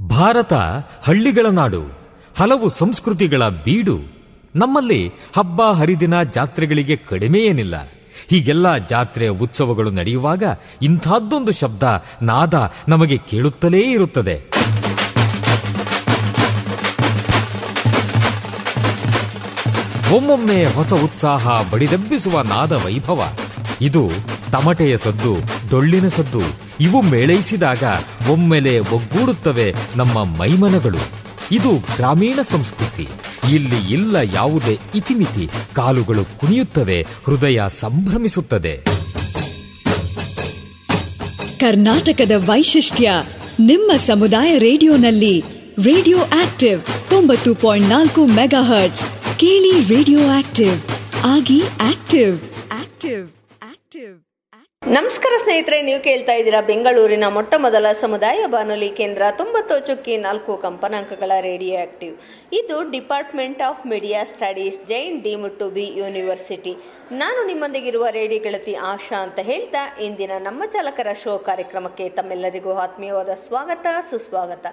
ಭಾರತ ಹಳ್ಳಿಗಳ ನಾಡು, ಹಲವು ಸಂಸ್ಕೃತಿಗಳ ಬೀಡು. ನಮ್ಮಲ್ಲಿ ಹಬ್ಬ ಹರಿದಿನ ಜಾತ್ರೆಗಳಿಗೆ ಕಡಿಮೆ ಏನಿಲ್ಲ. ಹೀಗೆಲ್ಲ ಜಾತ್ರೆ ಉತ್ಸವಗಳು ನಡೆಯುವಾಗ ಇಂಥದ್ದೊಂದು ಶಬ್ದ ನಾದ ನಮಗೆ ಕೇಳುತ್ತಲೇ ಇರುತ್ತದೆ. ಒಮ್ಮೊಮ್ಮೆ ಹೊಸ ಉತ್ಸಾಹ ಬಡಿದೆಬ್ಬಿಸುವ ನಾದ ವೈಭವ. ಇದು ತಮಟೆಯ ಸದ್ದು, ಡೊಳ್ಳಿನ ಸದ್ದು. ಇವು ಮೇಳೈಸಿದಾಗ ಒಮ್ಮೆಲೆ ಒಗ್ಗೂಡುತ್ತವೆ ನಮ್ಮ ಮೈಮನಗಳು. ಇದು ಗ್ರಾಮೀಣ ಸಂಸ್ಕೃತಿ. ಇಲ್ಲಿ ಇಲ್ಲ ಯಾವುದೇ ಇತಿಮಿತಿ. ಕಾಲುಗಳು ಕುಣಿಯುತ್ತವೆ, ಹೃದಯ ಸಂಭ್ರಮಿಸುತ್ತದೆ. ಕರ್ನಾಟಕದ ವೈಶಿಷ್ಟ್ಯ ನಿಮ್ಮ ಸಮುದಾಯ ರೇಡಿಯೋನಲ್ಲಿ. Radio active 90.4 megahertz. ಕೇಳಿ ರೇಡಿಯೋ ಆಕ್ಟಿವ್, ಆಗಿ ಆಕ್ಟಿವ್ ಆಕ್ಟಿವ್ ಆಕ್ಟಿವ್. ನಮಸ್ಕಾರ ಸ್ನೇಹಿತರೆ, ನೀವು ಕೇಳ್ತಾ ಇದ್ದೀರಾ ಬೆಂಗಳೂರಿನ ಮೊಟ್ಟ ಮೊದಲ ಸಮುದಾಯ ಬಾನುಲಿ ಕೇಂದ್ರ 90.4 ಕಂಪನಾಂಕಗಳ ರೇಡಿಯೋ ಆಕ್ಟಿವ್. ಇದು department of media studies, Jain deemed to be university. ನಾನು ನಿಮ್ಮೊಂದಿಗಿರುವ ರೇಡಿಯೋ ಗೆಳತಿ ಆಶಾ ಅಂತ ಹೇಳ್ತಾ ಇಂದಿನ ನಮ್ಮ ಚಾಲಕರ ಶೋ ಕಾರ್ಯಕ್ರಮಕ್ಕೆ ತಮ್ಮೆಲ್ಲರಿಗೂ ಆತ್ಮೀಯವಾದ ಸ್ವಾಗತ, ಸುಸ್ವಾಗತ.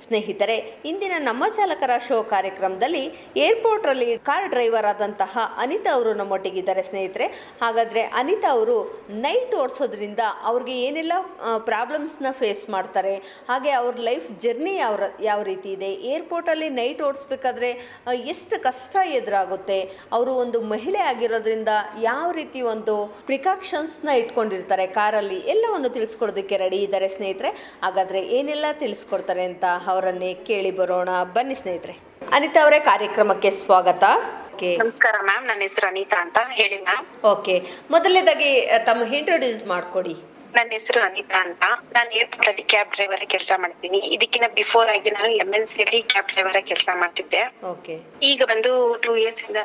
ಸ್ನೇಹಿತರೆ, ಇಂದಿನ ನಮ್ಮ ಚಾಲಕರ ಶೋ ಕಾರ್ಯಕ್ರಮದಲ್ಲಿ ಏರ್ಪೋರ್ಟ್ರಲ್ಲಿ ಕಾರ್ ಡ್ರೈವರ್ ಆದಂತಹ ಅನಿತಾ ಅವರು ನಮ್ಮೊಟ್ಟಿಗಿದ್ದಾರೆ. ಸ್ನೇಹಿತರೆ, ಹಾಗಾದರೆ ಅನಿತಾ ಅವರು ನೈಟ್ ಓಡಿಸೋದ್ರಿಂದ ಅವ್ರಿಗೆ ಏನೆಲ್ಲ ಪ್ರಾಬ್ಲಮ್ಸ್ನ ಫೇಸ್ ಮಾಡ್ತಾರೆ, ಹಾಗೆ ಅವ್ರ ಲೈಫ್ ಜರ್ನಿ ಯಾವ ರೀತಿ ಇದೆ, ಏರ್ಪೋರ್ಟಲ್ಲಿ ನೈಟ್ ಓಡಿಸ್ಬೇಕಾದ್ರೆ ಎಷ್ಟು ಕಷ್ಟ ಎದುರಾಗುತ್ತೆ, ಅವರು ಒಂದು ಮಹಿಳೆ ಆಗಿರೋದ್ರಿಂದ ಯಾವ ರೀತಿ ಒಂದು ಪ್ರಿಕಾಷನ್ಸ್ನ ಇಟ್ಕೊಂಡಿರ್ತಾರೆ ಕಾರಲ್ಲಿ, ಎಲ್ಲವನ್ನು ತಿಳಿಸ್ಕೊಡೋದಕ್ಕೆ ರೆಡಿ ಇದ್ದಾರೆ ಸ್ನೇಹಿತರೆ. ಹಾಗಾದರೆ ಏನೆಲ್ಲ ತಿಳಿಸ್ಕೊಡ್ತಾರೆ ಅಂತ ಅವರನ್ನೇ ಕೇಳಿ ಬರೋಣ. ಬನ್ನಿ ಸ್ನೇಹಿತರೆ. ಅನಿತಾ ಅವರೇ, ಕಾರ್ಯಕ್ರಮಕ್ಕೆ ಸ್ವಾಗತ. ನಮಸ್ಕಾರ ಮ್ಯಾಮ್, ನನ್ನ ಹೆಸರು ಅನಿತಾ ಅಂತ. ಹೇಳಿ ಮ್ಯಾಮ್. ಓಕೆ, ಮೊದಲನೇದಾಗಿ ತಮ್ಮ ಇಂಟ್ರೊಡ್ಯೂಸ್ ಮಾಡ್ಕೊಡಿ. ನನ್ನ ಹೆಸರು ಅನಿತಾ ಅಂತ. ನಾನು ಏರ್ಪೋರ್ಟ್ ಅಲ್ಲಿ ಕ್ಯಾಬ್ ಡ್ರೈವರ್ ಕೆಲಸ ಮಾಡ್ತೀನಿ. ಇದಕ್ಕಿಂತ ಬಿಫೋರ್ ಆಗಿ ನಾನು MNC ಅಲ್ಲಿ ಕ್ಯಾಬ್ ಡ್ರೈವರ್ ಕೆಲಸ ಮಾಡ್ತಿದ್ದೆ. ಓಕೆ, ಈಗ ಬಂದು 2 years ಇಂದ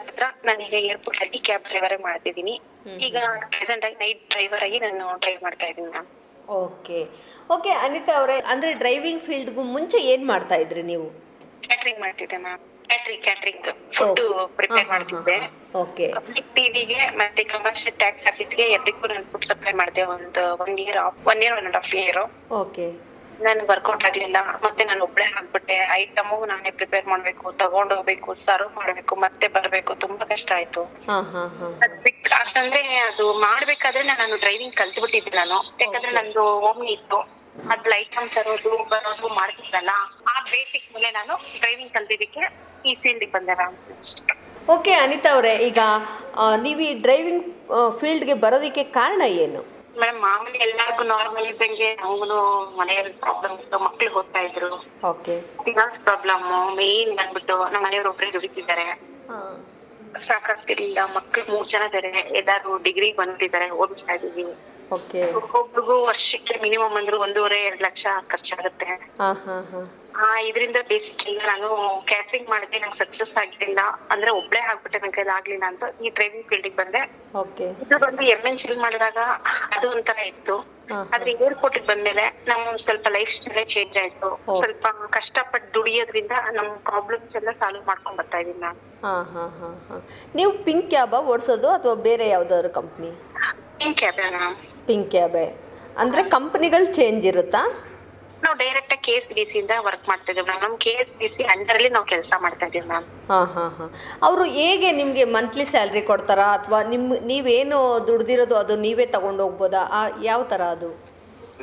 ನಾನೀಗ ಏರ್ಪೋರ್ಟ್ ಅಲ್ಲಿ ಕ್ಯಾಬ್ ಡ್ರೈವರ್ ಮಾಡ್ತಿದ್ದೀನಿ. ಈಗ ಪ್ರೆಸೆಂಟ್ ಆಗಿ ನೈಟ್ ಡ್ರೈವರ್ ಆಗಿ ನಾನು ಡ್ರೈವ್ ಮಾಡ್ತಾ ಇದ್ದೀನಿ ಮ್ಯಾಮ್. ಓಕೆ ಓಕೆ ಅನಿತಾ ಅವರೇ, ಅಂದ್ರೆ ಡ್ರೈವಿಂಗ್ ಫೀಲ್ಡ್ಗೂ ಮುಂಚೆ ಏನ್ ಮಾಡ್ತಾ ಇದ್ರಿ ನೀವು? ಕ್ಯಾಟ್ರಿಂಗ್ ಮಾಡ್ತಿದ್ದೆ ಮ್ಯಾಮ್. ಕ್ಯಾಟ್ರಿಂಗ್ ಫುಡ್ ಪ್ರಿಪೇರ್ ಮಾಡ್ತಿದ್ದೆ. ಓಕೆ, ಪಬ್ಲಿಕ್ ಟಿವಿಗೆ ಮತ್ತೆ ಕಮರ್ಷಿಯಲ್ ಟ್ಯಾಕ್ಸ್ ಆಫೀಸ್ಗೆ ಎರಡಕ್ಕೂ ನಾನು ಫುಡ್ ಸಪ್ಲೈ ಮಾಡಿದೆ. ಒಂದು 1 year 1.5 year. ಓಕೆ, ನನ್ ವರ್ಕೌಟ್ ಆಗ್ಲಿಲ್ಲ. ಮತ್ತೆ ನಾನು ಒಬ್ಳೆ ಆಗ್ಬಿಟ್ಟೆ. ಐಟಮು ನಾನೇ ಪ್ರಿಪೇರ್ ಮಾಡ್ಬೇಕು, ತಗೊಂಡೋಗ್ಬೇಕು, ಸರ್ವ್ ಮಾಡ್ಬೇಕು, ಮತ್ತೆ ಬರ್ಬೇಕು. ತುಂಬಾ ಕಷ್ಟ ಆಯ್ತು. ಅದ್ ಬಿಟ್ಟು ಯಾಕಂದ್ರೆ ಅದು ಮಾಡ್ಬೇಕಾದ್ರೆ ನಾನು ಡ್ರೈವಿಂಗ್ ಕಲ್ತ್ಬಿಟ್ಟಿದ್ದೆ ನಾನು. ಯಾಕಂದ್ರೆ ನಂದು ಓಮ್ನಿ ಇತ್ತು. ಅದ್ ಐಟಮ್ ತರೋದು ಬರೋದು ಮಾಡ್ತಿದ್ದಲ್ಲ, ಆ ಬೇಸಿಕ್ ಮೇಲೆ ನಾನು ಡ್ರೈವಿಂಗ್ ಕಲ್ತಿದ್ದಕ್ಕೆ ಈ ಫೀಲ್ಡ್ ಬಂದೆ ಮ್ಯಾಮ್. ಓಕೆ ಅನಿತಾ ಅವರೇ, ಈಗ ನೀವು ಈ ಡ್ರೈವಿಂಗ್ ಫೀಲ್ಡ್ಗೆ ಬರೋದಕ್ಕೆ ಕಾರಣ ಏನು? ಮೇಡಮ್, ಮಾಮೂಲಿ ಎಲ್ಲರಿಗೂ ನಾರ್ಮಲ್ ಇದ್ದಂಗೆ ನಮಗೂ ಮನೆಯಲ್ಲಿ ಪ್ರಾಬ್ಲಮ್ ಇತ್ತು. ಮಕ್ಳು ಓದ್ತಾ ಇದ್ರು. ಓಕೆ, ಫಿನಾನ್ಸ್ ಪ್ರಾಬ್ಲಮ್ ಮೇನ್ ಬಂದ್ಬಿಟ್ಟು ನಮ್ಮ ಮನೆಯವ್ರು ಒಬ್ಬರೇ ದುಡಿತಿದ್ದಾರೆ. ಸಾಕಾಗ್ತಿರ್ಲಿಲ್ಲ. ಮಕ್ಳು 3 ಜನ ಇದಾರೆ. ಎಲ್ಲಾರು ಡಿಗ್ರಿ ಬಂದಿದ್ದಾರೆ, ಓದಿಸ್ತಾ ಇದೀವಿ. ಓಕೆ, ಒಬ್ಬೊಬ್ರಿಗೂ ವರ್ಷಕ್ಕೆ ಮಿನಿಮಮ್ ಅಂದ್ರೆ 1.5-2 ಲಕ್ಷ ಖರ್ಚಾಗುತ್ತೆ. ಇದರಿಂದ ಬೇಸಿಕ್ ಇಲ್ಲ. ನಾನು ಕ್ಯಾಟ್ರಿಂಗ್ ಮಾಡಿದೆ, ನಂಗೆ ಸಕ್ಸಸ್ ಆಗಿಲ್ಲ. ಅಂದ್ರೆ ಒಬ್ಳೆ ಆಗ್ಬಿಟ್ಟೆ, ನನ್ ಕೈಲಿ ಆಗ್ಲಿಲ್ಲ ಅಂತ ಈ ಡ್ರೈವಿಂಗ್ ಫೀಲ್ಡ್ ಬಂದೆ. ಓಕೆ, ಇದು ಬಂದು MNC ಮಾಡಿದಾಗ ಅದು ಒಂಥರ ಇತ್ತು. ಆದ್ರೆ ಏರ್ಪೋರ್ಟ್ ಬಂದ್ಮೇಲೆ ನಮ್ ಸ್ವಲ್ಪ ಲೈಫ್ ಸ್ಟೈಲ್ ಚೇಂಜ್ ಆಯ್ತು. ಸ್ವಲ್ಪ ಕಷ್ಟಪಟ್ಟು ದುಡಿಯೋದ್ರಿಂದ ನಮ್ ಪ್ರಾಬ್ಲಮ್ಸ್ ಎಲ್ಲ ಸಾಲ್ವ್ ಮಾಡ್ಕೊಂಡ್ ಬರ್ತಾ ಇದೀನಿ ನಾನು. ನೀವು ಪಿಂಕ್ ಕ್ಯಾಬ್ ಓಡಿಸೋದು ಅಥವಾ ಬೇರೆ ಯಾವ್ದಾದ್ರು company? Pink cab ma'am. Pink ಕ್ಯಾಬೇ ಅಂದ್ರೆ ಕಂಪ್ನಿಗಳು ಚೇಂಜ್ ಇರುತ್ತಾ? ನಾವು ಡೈರೆಕ್ಟ್ KSBC ಇಂದ ವರ್ಕ್ ಮಾಡ್ತಾ ಇದೀವಿ ಮ್ಯಾಮ್. ನಮ್ KSBC ಅಂಡರ್ ಅಲ್ಲಿ ನಾವು ಕೆಲಸ ಮಾಡ್ತಾ ಇದೀವಿ ಮ್ಯಾಮ್. ಅವರು ಹೇಗೆ ನಿಮ್ಗೆ ಮಂತ್ಲಿ ಸ್ಯಾಲ್ರಿ ಕೊಡ್ತಾರಾ ಅಥವಾ ನೀವೇನು ದುಡ್ದಿರೋದು ಅದು ನೀವೇ ತಗೊಂಡು ಹೋಗ್ಬೋದಾ? ಯಾವ ತರ ಅದು?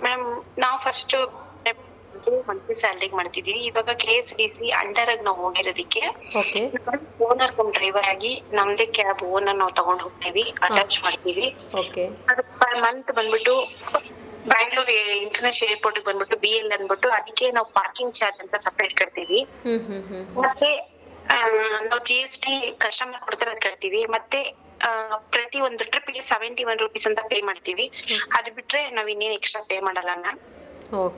ಮ್ಯಾಮ್, ನಾವು ಫಸ್ಟ್ ಮಂತ್ಲಿ ಸ್ಯಾಲ್ರಿ ಮಾಡ್ತಿದೀವಿ. ಇವಾಗ KSBC ಅಂಡರ್ ಆಗಿ ನಾವು ಹೋಗಿರೋದಕ್ಕೆ ಓನರ್ ಕಮ್ ಡ್ರೈವರ್ ಆಗಿ ನಮ್ದೇ ಕ್ಯಾಬ್ ಓನರ್ ನಾವು ತಗೊಂಡ್ ಹೋಗ್ತೀವಿ, ಅಟ್ಯಾಚ್ ಮಾಡ್ತೀವಿ. ಅದು ಪರ್ ಮಂತ್ ಬಂದ್ಬಿಟ್ಟು ಬ್ಯಾಂಗ್ಳೂರ್ ಇಂಟರ್ನ್ಯಾಷನಲ್ ಏರ್ಪೋರ್ಟ್ ಬಂದ್ಬಿಟ್ಟು BL ಅಂದ್ಬಿಟ್ಟು ಅದಕ್ಕೆ ನಾವು ಪಾರ್ಕಿಂಗ್ ಚಾರ್ಜ್ ಅಂತ ಸಪರೇಟ್ ಕಟ್ತೀವಿ. ಮತ್ತೆ ನಾವು GST ಕಸ್ಟಮರ್ ಕೊಡ್ತಾರೆ ಅದ್ ಕಟ್ತೀವಿ. ಮತ್ತೆ ಪ್ರತಿ ಒಂದು ಟ್ರಿಪ್ಗೆ 71 rupees ಅಂತ ಪೇ ಮಾಡ್ತೀವಿ. ಅದ್ ಬಿಟ್ರೆ ನಾವ್ ಇನ್ನೇನ್ ಎಕ್ಸ್ಟ್ರಾ ಪೇ ಮಾಡಲ್ಲ ಮ್ಯಾಮ್.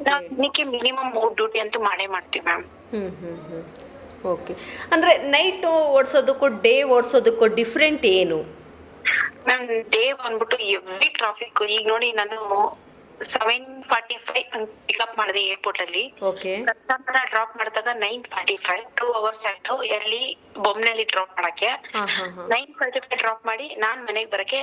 ನಾವ್ ದಿನಕ್ಕೆ ಮಿನಿಮಮ್ 3 ಡ್ಯೂಟಿ ಅಂತೂ ಮಾಡೇ ಮಾಡ್ತೀವಿ ಮ್ಯಾಮ್. ಓಕೆ, ಅಂದ್ರೆ ನೈಟ್ ಓಡಿಸೋದಕ್ಕೂ ಡೇ ಓಡಿಸೋದಕ್ಕೂ ಡಿಫ್ರೆಂಟ್ ಏನು ಮ್ಯಾಮ್? ಡೇ ಬಂದ್ಬಿಟ್ಟು ಎವ್ರಿ ಟ್ರಾಫಿಕ್. ಈಗ ನೋಡಿ, ನಾನು 7:45 ಪಿಕಪ್ ಮಾಡಿದೆ ಏರ್ಪೋರ್ಟ್ ಅಲ್ಲಿ. ಕಸ್ಟಮರ್ ಡ್ರಾಪ್ ಮಾಡಿದಾಗ 9:45, 2 hours ಆಯ್ತು ಎಲ್ಲಿ ಬೊಮ್ಮನಹಳ್ಳಿ ಡ್ರಾಪ್ ಮಾಡಕ್ಕೆ. 9:45 ಡ್ರಾಪ್ ಮಾಡಿ ನಾನ್ ಮನೆಗೆ ಬರಕ್ಕೆ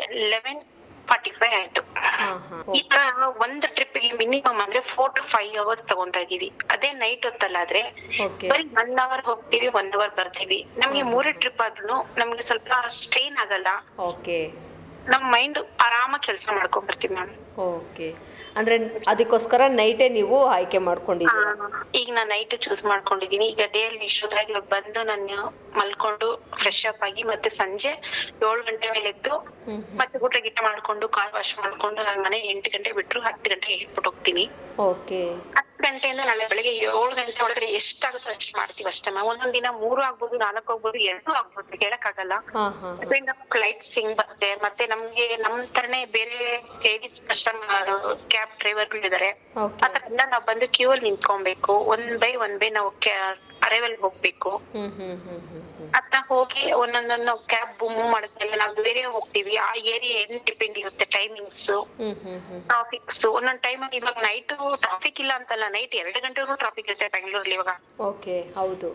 45 ಆಯ್ತು. ಹಾ ಹಾ ಈ ತರ ಒಂದು ಟ್ರಿಪ್ ಗೆ ಮಿನಿಮಮ್ ಅಂದ್ರೆ 4 to 5 hours ತಗೊಂತಾ ಇದೀವಿ. ಅದೇ ನೈಟ್ ಹೊತ್ತಲ್ಲಾದ್ರೆ ಓಕೆ ಬರೀ 1 hour ಹೋಗ್ತೀವಿ, 1 hour ಬರ್ತೀವಿ. ನಮ್ಗೆ 3 ಟ್ರಿಪ್ ಆದ್ರೂ ನಮ್ಗೆ ಸ್ವಲ್ಪ ಸ್ಟ್ರೈನ್ ಆಗಲ್ಲ. ಓಕೆ ನಮ್ ಮೈಂಡ್ ಆರಾಮಾಗಿ ಕೆಲಸ ಮಾಡ್ಕೊಂಡ್ ಬರ್ತೀವಿ ಮ್ಯಾಮ್. ಓಕೆ ಅಂದ್ರೆ ಅದಕ್ಕೋಸ್ಕರ ನೈಟೇ ನೀವು ಆಯ್ಕೆ ಮಾಡ್ಕೊಂಡಿದ್ದೀರಾ? ಈಗ ನಾನು ನೈಟ್ ಚೂಸ್ ಮಾಡ್ಕೊಂಡಿದೀನಿ. ಈಗ ಡೇ ಅಲ್ಲಿ ಇಷ್ಟೊತ್ತಾಗಿ ಇವಾಗ ಬಂದು ನಾನು ಮಲ್ಕೊಂಡು ಫ್ರೆಶ್ ಅಪ್ ಆಗಿ ಮತ್ತೆ ಸಂಜೆ 7 ಗಂಟೆ ಮೇಲೆ ಎದ್ದು ಮತ್ತೆ ಊಟ ಗೀಟ ಮಾಡ್ಕೊಂಡು ಕಾರ್ ವಾಶ್ ಮಾಡ್ಕೊಂಡು ನಾನು ಮನೆ 8 ಗಂಟೆ ಬಿಟ್ರು 10 ಗಂಟೆಗೆ ಇಟ್ಬಿಟ್ಟು ಹೋಗ್ತೀನಿ. ಓಕೆ 10 ಗಂಟೆಯಿಂದ ನಾಳೆ ಬೆಳಿಗ್ಗೆ 7 ಗಂಟೆ ಒಳಗಡೆ ಎಷ್ಟಾಗುತ್ತೋ ಅಷ್ಟು ಮಾಡ್ತೀವಿ ಅಷ್ಟೇ ಮ್ಯಾಮ್. ಒಂದೊಂದ್ ದಿನ 3 ಆಗ್ಬೋದು, 4 ಆಗ್ಬೋದು, 2 ಆಗ್ಬೋದು, ಹೇಳಕ್ಕಾಗಲ್ಲ. ಹಾ ಹಾ ಕ್ಲೈಂಟ್ಸ್ ಹಿಂಗ್ ಬರುತ್ತೆ. ಮತ್ತೆ ನಮ್ಗೆ ನಮ್ ತರನೇ ಬೇರೆ ಲೇಡೀಸ್ ಕಸ್ಟಮರ್ ಕ್ಯಾಬ್ ಡ್ರೈವರ್ಗಳು ಇದಾರೆ. ಓಕೆ ಆತರ ಎಲ್ಲ ನಾವ್ ಬಂದು ಕ್ಯೂ ಅಲ್ಲಿ ನಿಂತ್ಕೊಬೇಕು. ಒನ್ ಬೈ ನಾವು ಅರೈವಲ್ ಹೋಗ್ಬೇಕು. ಅತ್ತ ಹೋಗಿ ಒಂದೊಂದೊಂದು ನಾವು ಕ್ಯಾಬ್ ಮೂವ್ ಮಾಡಿದ್ಮೇಲೆ ನಾವು ಬೇರೆ ಹೋಗ್ತೀವಿ. ಆ ಏರಿಯಾ ಏನ್ ಡಿಪೆಂಡ್ ಇರುತ್ತೆ ಟೈಮಿಂಗ್ಸ್, ಟ್ರಾಫಿಕ್ಸ್. ಒಂದೊಂದ್ ಟೈಮ್ ಇವಾಗ ನೈಟ್ ಟ್ರಾಫಿಕ್ ಇಲ್ಲ ಅಂತಲ್ಲ, ನೈಟ್ 2 ಗಂಟೆವರೆಗೂ ಟ್ರಾಫಿಕ್ ಇರುತ್ತೆ ಬೆಂಗಳೂರಲ್ಲಿ ಇವಾಗ. ಓಕೆ ಹೌದು.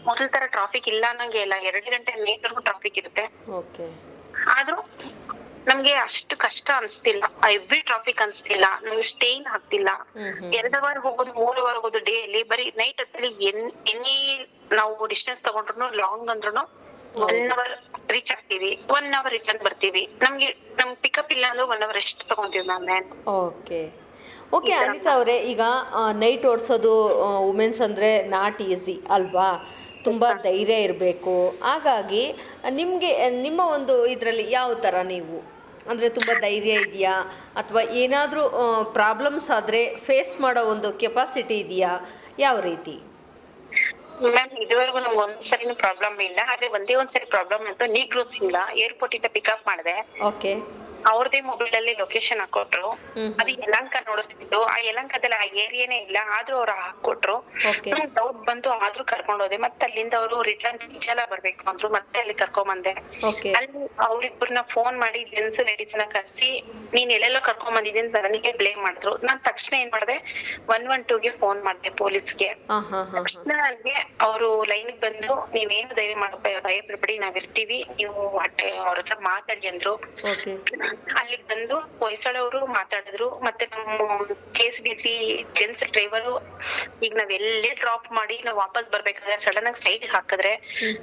ಮೊದಲ ತರ ಟ್ರಾಫಿಕ್ ಇಲ್ಲ ಅನ್ನಂಗೆ ಇಲ್ಲ, 2 ಗಂಟೆ ನೈಟ್ ವರೆಗೂ ಟ್ರಾಫಿಕ್ ಇರುತ್ತೆ. ಓಕೆ ಆದ್ರೂ ನಮ್ಗೆ ಅಷ್ಟು ಕಷ್ಟ ಅನ್ಸ್ತಿಲ್ಲ, ಎವ್ರಿ ಟ್ರಾಫಿಕ್ ಅನ್ಸ್ತಿಲ್ಲ, ನಮ್ಗೆ ಸ್ಟೇನ್ ಆಗ್ತಿಲ್ಲ. 2 ಅವರ್ ಹೋಗೋದು 3 ಅವರ್ ಹೋಗೋದು ಡೇ ಅಲ್ಲಿ. ಬರೀ ನೈಟ್ ಹೊತ್ತಲ್ಲಿ ಎನಿ ನಾವು ಡಿಸ್ಟೆನ್ಸ್ ತಗೊಂಡ್ರು ಲಾಂಗ್ ಅಂದ್ರೂ 1 ಅವರ್ ರೀಚ್ ಆಗ್ತೀವಿ, 1 ಅವರ್ ರಿಟರ್ನ್ ಬರ್ತೀವಿ. ನಮ್ ಪಿಕಪ್ ಇಲ್ಲ ಅಂದ್ರೆ 1 ಅವರ್ ಎಷ್ಟು ತಗೊಂತೀವಿ ಮ್ಯಾಮ್. ಓಕೆ ಓಕೆ ಅನಿತಾ ಅವರೇ, ಈಗ ನೈಟ್ ಓಡಿಸೋದು ವುಮೆನ್ಸ್ ಅಂದರೆ ನಾಟ್ ಈಸಿ ಅಲ್ವಾ? ತುಂಬ ಧೈರ್ಯ ಇರಬೇಕು. ಹಾಗಾಗಿ ನಿಮಗೆ ನಿಮ್ಮ ಒಂದು ಇದರಲ್ಲಿ ಯಾವ ಥರ ನೀವು ಅಂದರೆ ತುಂಬ ಧೈರ್ಯ ಇದೆಯಾ, ಅಥವಾ ಏನಾದರೂ ಪ್ರಾಬ್ಲಮ್ಸ್ ಆದರೆ ಫೇಸ್ ಮಾಡೋ ಒಂದು ಕೆಪಾಸಿಟಿ ಇದೆಯಾ, ಯಾವ ರೀತಿ? ಮ್ಯಾಮ್ ಇದುವರೆಗೂ ನಮ್ಗೆ ಒಂದ್ಸರಿನೂ ಪ್ರಾಬ್ಲಮ್ ಇಲ್ಲ. ಆದ್ರೆ ಒಂದ್ಸರಿ ಪ್ರಾಬ್ಲಮ್ ಅಂತ ನೀಗ್ರೂಸ್ ಇಲ್ಲ, ಏರ್ಪೋರ್ಟ್ ಇಂದ ಪಿಕಪ್ ಮಾಡಿದೆ. ಓಕೆ ಅವ್ರದೇ ಮೊಬೈಲ್ ಅಲ್ಲಿ ಲೊಕೇಶನ್ ಹಾಕೊಟ್ರು. ಅದು ಯಲಹಂಕ ನೋಡಿಸ್ತಿದ್ದು. ಆ ಯಲಹಂಕದಲ್ಲಿ ಆ ಏರಿಯಾನೇ ಇಲ್ಲ, ಆದ್ರೂ ಅವ್ರು ಹಾಕೊಟ್ರು. ಡೌಟ್ ಬಂತು, ಆದ್ರೂ ಕರ್ಕೊಂಡ್ ಹೋದೆ. ಮತ್ತೆ ಅಲ್ಲಿಂದ ಅವರು ರಿಟರ್ನ್ ಇಚ್ಚಲ ಬರ್ಬೇಕು ಅಂದ್ರು, ಮತ್ತೆ ಅಲ್ಲಿ ಕರ್ಕೊಂಡ್ ಬಂದೆ. ಅಲ್ಲಿ ಅವ್ರಿಬ್ಬರನ್ನ ಫೋನ್ ಮಾಡಿ ಜೆಂಟ್ಸ್ ಲೇಡೀಸ್ ನ ಕರ್ಸಿ ನೀನ್ ಎಲ್ಲೆಲ್ಲೋ ಕರ್ಕೊಂಡ್ ಬಂದಿದ್ದೀನಿ ಅಂತ ನನಗೆ ಬ್ಲೇಮ್ ಮಾಡಿದ್ರು. ನಾನ್ ತಕ್ಷಣ ಏನ್ ಮಾಡಿದೆ, 112 ಗೆ ಫೋನ್ ಮಾಡಿದೆ ಪೊಲೀಸ್ಗೆ. ತಕ್ಷಣ ನನಗೆ ಅವರು ಲೈನ್ ಬಂದು ನೀವೇನು ಧೈರ್ಯ ಭಯ ಬಿಡ್ಬೇಡಿ, ನಾವ್ ಇರ್ತೀವಿ, ನೀವು ಅವ್ರ ಹತ್ರ ಮಾತಾಡಿ ಅಂದ್ರು. ಅಲ್ಲಿಗೆ ಬಂದು ಹೊಯ್ಸಳ ಅವರು ಮಾತಾಡಿದ್ರು. ಮತ್ತೆ ನಮ್ಮ KSBC ಜೆಂಟ್ಸ್ ಡ್ರೈವರು ಈಗ ನಾವ್ ಎಲ್ಲೇ ಡ್ರಾಪ್ ಮಾಡಿ ನಾವ್ ವಾಪಸ್ ಬರ್ಬೇಕಾದ್ರೆ ಸಡನ್ ಆಗಿ ಸೈಡ್ ಹಾಕಿದ್ರೆ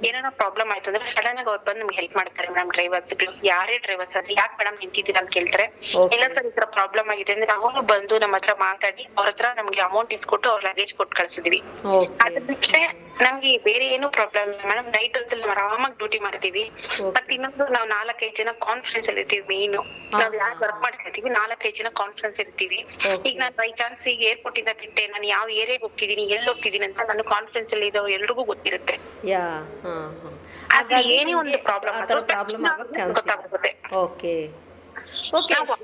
ಏನಾರ ಪ್ರಾಬ್ಲಮ್ ಆಯ್ತು ಅಂದ್ರೆ ಸಡನ್ ಆಗಿ ಅವ್ರು ಬಂದು ನಮ್ಗೆ ಹೆಲ್ಪ್ ಮಾಡ್ತಾರೆ ಮೇಡಮ್. ಡ್ರೈವರ್ಸ್ಗಳು ಯಾರೇ ಡ್ರೈವರ್ಸ್ ಅಲ್ಲಿ ಯಾಕೆ ಮೇಡಮ್ ನಿಂತಿದ್ದೀರಾ ಅಂತ ಕೇಳ್ತಾರೆ. ಇಲ್ಲ ಸರ್ ಈ ತರ ಪ್ರಾಬ್ಲಮ್ ಆಗಿದೆ ಅಂದ್ರೆ ಅವರು ಬಂದು ನಮ್ಮ ಹತ್ರ ಮಾತಾಡಿ ಅವ್ರ ಹತ್ರ ನಮ್ಗೆ ಅಮೌಂಟ್ ಇಸ್ಕೊಟ್ಟು ಅವ್ರ ಲಗೇಜ್ ಕೊಟ್ಟು ಕಳ್ಸಿದ್ವಿ. ಅದ್ರ ಬಿಟ್ರೆ ನಮ್ಗೆ ಬೇರೆ ಏನು ಪ್ರಾಬ್ಲಮ್ ಇಲ್ಲ ಮೇಡಮ್. ನೈಟ್ ಹೊತ್ತಲ್ಲಿ ನಾವು ಆರಾಮಾಗಿ ಡ್ಯೂಟಿ ಮಾಡ್ತೀವಿ. ಮತ್ತೆ ಇನ್ನೊಂದು ನಾವು 4-5 ಜನ ಕಾನ್ಫರೆನ್ಸ್ ಅಲ್ಲಿ ಇರ್ತೀವಿ. ಮೇನು ನಾವ್ ಯಾರು ವರ್ಕ್ ಮಾಡ್ತಿರ್ತೀವಿ 4-5 ಜನ ಕಾನ್ಫರೆನ್ಸ್ ಇರ್ತೀವಿ. ಈಗ ನಾನ್ ಬೈ ಚಾನ್ಸ್ ಈಗ ಏರ್ಪೋರ್ಟ್ ಇಂದ ಬಿಟ್ಟೆ, ನಾನು ಯಾವ ಏರಿಯಾಗೆ ಹೋಗ್ತಿದೀನಿ, ಎಲ್ಲಿ ಹೋಗ್ತಿದೀನಿ ಅಂತ ನಾನು ಕಾನ್ಫರೆನ್ಸ್ ಅಲ್ಲಿ ಇದ್ದವ್ರು ಎಲ್ರಿಗೂ ಗೊತ್ತಿರುತ್ತೆ. ಏನೇ ಒಂದು ಪ್ರಾಬ್ಲಮ್ ಗೊತ್ತಾಗುತ್ತೆ. ಓಕೆ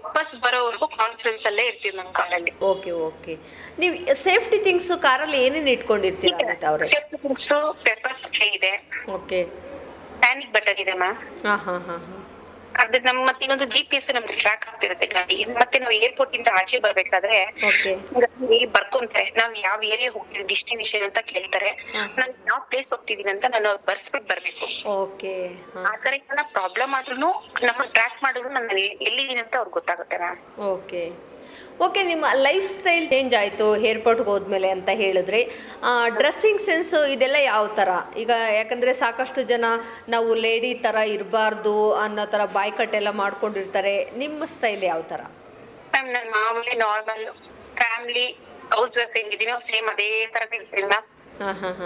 ವಾಪಸ್ ಬರೋವರೆಗೂ ಕಾನ್ಫರೆನ್ಸ್ ಅಲ್ಲೇ ಇರ್ತೀವಿ ನಮ್ ಕಾರಲ್ಲಿ. ಓಕೆ ಓಕೆ ನೀವು ಸೇಫ್ಟಿ ಥಿಂಗ್ಸ್ ಕಾರಲ್ಲಿ ಏನೇನು ಇಟ್ಕೊಂಡಿರ್ತೀರಾ ಅಂತ ಅವ್ರೆ? ಸೇಫ್ಟಿ ಥಿಂಗ್ಸ್ ಪೆಪ್ಪರ್ ಸ್ಪ್ರೇ ಇದೆ. ಓಕೆ ಪ್ಯಾನಿಕ್ ಬಟನ್ ಇದೆ ಮ್ಯಾಮ್. ಅದ್ರ ನಮ್ಮ ಮತ್ತೆ ಇನ್ನೊಂದು GPS ನಮ್ದು ಟ್ರ್ಯಾಕ್ ಆಗ್ತಿರುತ್ತೆ ಗಾಡಿ. ಮತ್ತೆ ನಾವು ಏರ್ಪೋರ್ಟ್ ಇಂದ ಆಚೆ ಬರ್ಬೇಕಾದ್ರೆ ಬರ್ಕೊಂತಾರೆ ನಾವ್ ಯಾವ ಏರಿಯಾ ಹೋಗ್ತೀವಿ ಡೆಸ್ಟಿನೇಷನ್ ಅಂತ ಕೇಳ್ತಾರೆ. ನಾನು ಯಾವ ಪ್ಲೇಸ್ ಹೋಗ್ತಿದೀನಿ ಅಂತ ನಾನು ಬರ್ಸ್ಬಿಟ್ಟು ಬರ್ಬೇಕು. ಆತರ ಏನಾರ ಪ್ರಾಬ್ಲಮ್ ಆದ್ರೂ ನಮ್ಮ ಟ್ರ್ಯಾಕ್ ಮಾಡಿದ್ರು ನಾನು ಎಲ್ಲಿದ್ದೀನಿ ಅಂತ ಅವ್ರಿಗೆ ಗೊತ್ತಾಗುತ್ತೆ ಮ್ಯಾಮ್. ಓಕೆ ಓಕೆ ನಿಮ್ಮ ಲೈಫ್ ಸ್ಟೈಲ್ ಚೇಂಜ್ ಆಯಿತು ಏರ್ಪೋರ್ಟ್ಗೆ ಹೋದ್ಮೇಲೆ ಅಂತ ಹೇಳಿದ್ರಿ. ಡ್ರೆಸ್ಸಿಂಗ್ ಸೆನ್ಸು ಇದೆಲ್ಲ ಯಾವ ಥರ? ಈಗ ಯಾಕಂದರೆ ಸಾಕಷ್ಟು ಜನ ನಾವು ಲೇಡಿ ಥರ ಇರಬಾರ್ದು ಅನ್ನೋ ಥರ ಬಾಯ್ ಕಟ್ ಎಲ್ಲ ಮಾಡ್ಕೊಂಡಿರ್ತಾರೆ. ನಿಮ್ಮ ಸ್ಟೈಲ್ ಯಾವ ಥರ? ಮ್ಯಾಮ್ ನಾನು ಮಾಮೂಲಿ ನಾರ್ಮಲ್ ಫ್ಯಾಮಿಲಿ ಹೌಸ್ ವೈಫ್ ಹೆಂಗಿದೀನೋ ಸೇಮ್ ಅದೇ ತರ ಇರ್ತೀನಿ ಮ್ಯಾಮ್.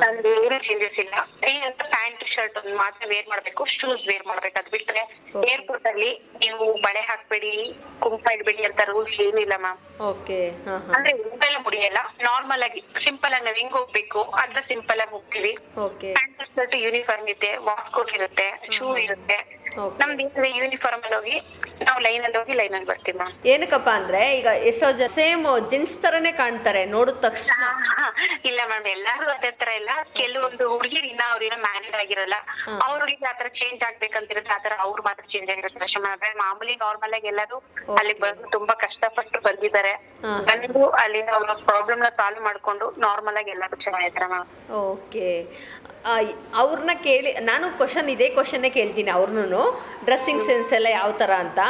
ನಂದು ಏನು ಚೇಂಜಸ್ ಇಲ್ಲ. ಏನಂತ ಪ್ಯಾಂಟ್ ಶರ್ಟ್ ಒಂದು ಮಾತ್ರ ವೇರ್ ಮಾಡ್ಬೇಕು, ಶೂಸ್ ವೇರ್ ಮಾಡ್ಬೇಕು. ಅದ್ ಬಿಟ್ರೆ ಏರ್ಪೋರ್ಟ್ ಅಲ್ಲಿ ನೀವು ಬಳೆ ಹಾಕ್ಬೇಡಿ, ಕುಂಕುಮ ಇಡ್ಬೇಡಿ ಅಂತ ರೂಲ್ಸ್ ಏನಿಲ್ಲ ಮ್ಯಾಮ್. ಅಂದ್ರೆ ಎಲ್ಲ ಮುಡಿಯಲ್ಲ, ನಾರ್ಮಲ್ ಆಗಿ ಸಿಂಪಲ್ ಆಗಿ ನಾವ್ ಹೆಂಗ್ ಹೋಗ್ಬೇಕು ಅದ್ರ ಸಿಂಪಲ್ ಆಗಿ ಹೋಗ್ತೀವಿ. ಪ್ಯಾಂಟ್ ಶರ್ಟ್ ಯೂನಿಫಾರ್ಮ್ ಇದೆ, ವಾಸ್ಕೋಟ್ ಇರುತ್ತೆ, ಶೂ ಇರುತ್ತೆ. ನಮ್ದು ಯೂನಿಫಾರ್ಮ್ ಅಲ್ಲಿ ಹೋಗಿ ನಾವು ಲೈನ್ ಅಲ್ಲಿ ಹೋಗಿ ಲೈನ್ ಅಲ್ಲಿ ಬರ್ತೀವಿ ಮ್ಯಾಮ್. ಏನಕ್ಕಪ್ಪ ಅಂದ್ರೆ ಈಗ ಎಷ್ಟೋ ಜನ ಸೇಮ್ ಜೆಂಟ್ಸ್ ತರನೇ ಕಾಣ್ತಾರೆ ನೋಡಿದ ತಕ್ಷಣ. ಇಲ್ಲ ಮ್ಯಾಮ್ ಎಲ್ಲಾರು ಅದೇ ತರ ಇಲ್ಲ. ಕೆಲವೊಂದು ಹುಡುಗಿರ್ ಇನ್ನ ಅವ್ರಿನ್ನ ಮ್ಯಾರಿಡ್ ಆಗಿರಲ್ಲ, ಅವ್ರಿಗೆ ಆತರ ಚೇಂಜ್ ಆಗ್ಬೇಕಂತಿರುತ್ತೆ, ಆತರ ಅವ್ರು ಮಾತ್ರ ಚೇಂಜ್ ಆಗಿರುತ್ತೆ ಅಷ್ಟೇ. ಮಾಮೂಲಿ ನಾರ್ಮಲ್ ಆಗಿ ಎಲ್ಲರೂ ಅಲ್ಲಿ ಬಂದು ತುಂಬಾ ಕಷ್ಟಪಟ್ಟು ಬಂದಿದ್ದಾರೆ, ಬಂದು ಅಲ್ಲಿಂದ ಅವ್ರ ಪ್ರಾಬ್ಲಮ್ ನ ಸಾಲ್ವ್ ಮಾಡ್ಕೊಂಡು ನಾರ್ಮಲ್ ಆಗಿ ಎಲ್ಲರೂ ಚೆನ್ನಾಗಿದ್ದಾರೆ ಮ್ಯಾಮ್. ಓಕೆ ಅವ್ರನ್ನ ಕೇಳಿ ನಾನು ಇದೇ ಕ್ವಶನ್ನೇ ಕೇಳ್ತೀನಿ ಅವ್ರನ್ನೂ. ಡ್ರೆಸ್ಸಿಂಗ್ ಸೆನ್ಸ್ ಎಲ್ಲ ಯಾವ ಥರ ಅಂತ.